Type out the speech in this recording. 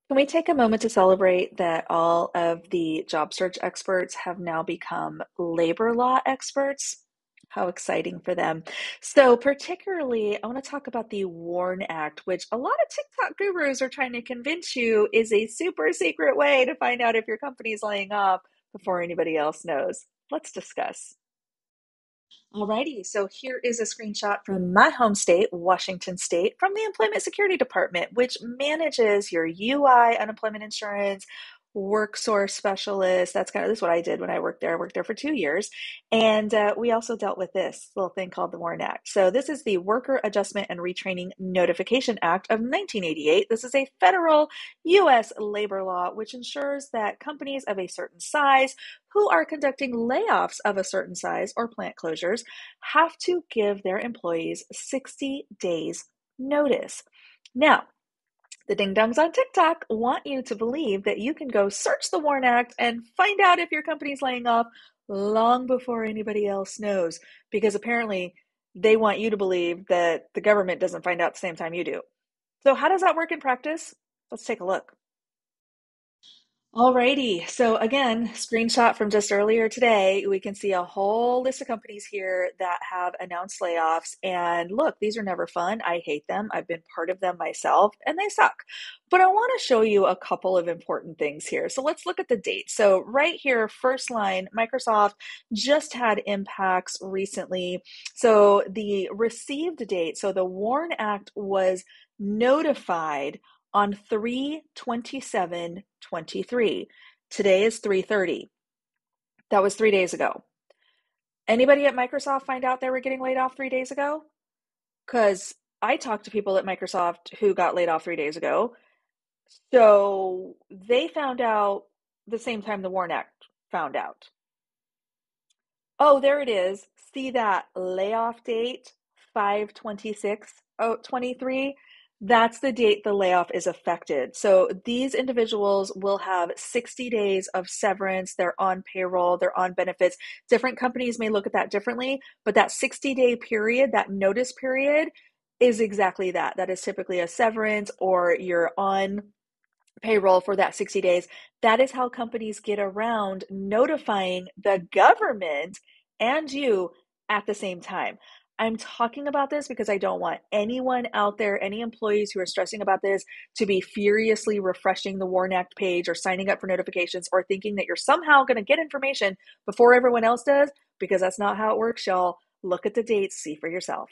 Can we take a moment to celebrate that all of the job search experts have now become labor law experts? How exciting for them. So, particularly, I want to talk about the WARN Act, which a lot of TikTok gurus are trying to convince you is a super secret way to find out if your company is laying off before anybody else knows. Let's discuss. Alrighty, so here is a screenshot from my home state, Washington State, from the Employment Security Department, which manages your UI, unemployment insurance, work source specialist. That's what I did when I worked there. I worked there for 2 years. And we also dealt with this little thing called the WARN Act. So this is the Worker Adjustment and Retraining Notification Act of 1988. This is a federal US labor law which ensures that companies of a certain size who are conducting layoffs of a certain size or plant closures have to give their employees 60 days notice. Now, the ding dongs on TikTok want you to believe that you can go search the WARN Act and find out if your company's laying off long before anybody else knows, because apparently they want you to believe that the government doesn't find out at the same time you do. So, how does that work in practice? Let's take a look. Alrighty, so again, screenshot from just earlier today, we can see a whole list of companies here that have announced layoffs. And look, these are never fun. I hate them. I've been part of them myself, and they suck. But I want to show you a couple of important things here. So let's look at the date. So right here, first line, Microsoft just had impacts recently. So the received date, so the WARN Act was notified on 3/27/23. Today is 3/30. That was 3 days ago. Anybody at Microsoft find out they were getting laid off 3 days ago? Because I talked to people at Microsoft who got laid off 3 days ago. So they found out the same time the WARN Act found out. Oh, there it is. See that layoff date, 5/26 23? That's the date the layoff is affected. So these individuals will have 60 days of severance. They're on payroll, they're on benefits. Different companies may look at that differently, but that 60-day period, that notice period, is exactly that. That is typically a severance or you're on payroll for that 60 days. That is how companies get around notifying the government and you at the same time. I'm talking about this because I don't want anyone out there, any employees who are stressing about this, to be furiously refreshing the WARN Act page or signing up for notifications or thinking that you're somehow going to get information before everyone else does, because that's not how it works, y'all. Look at the dates, see for yourself.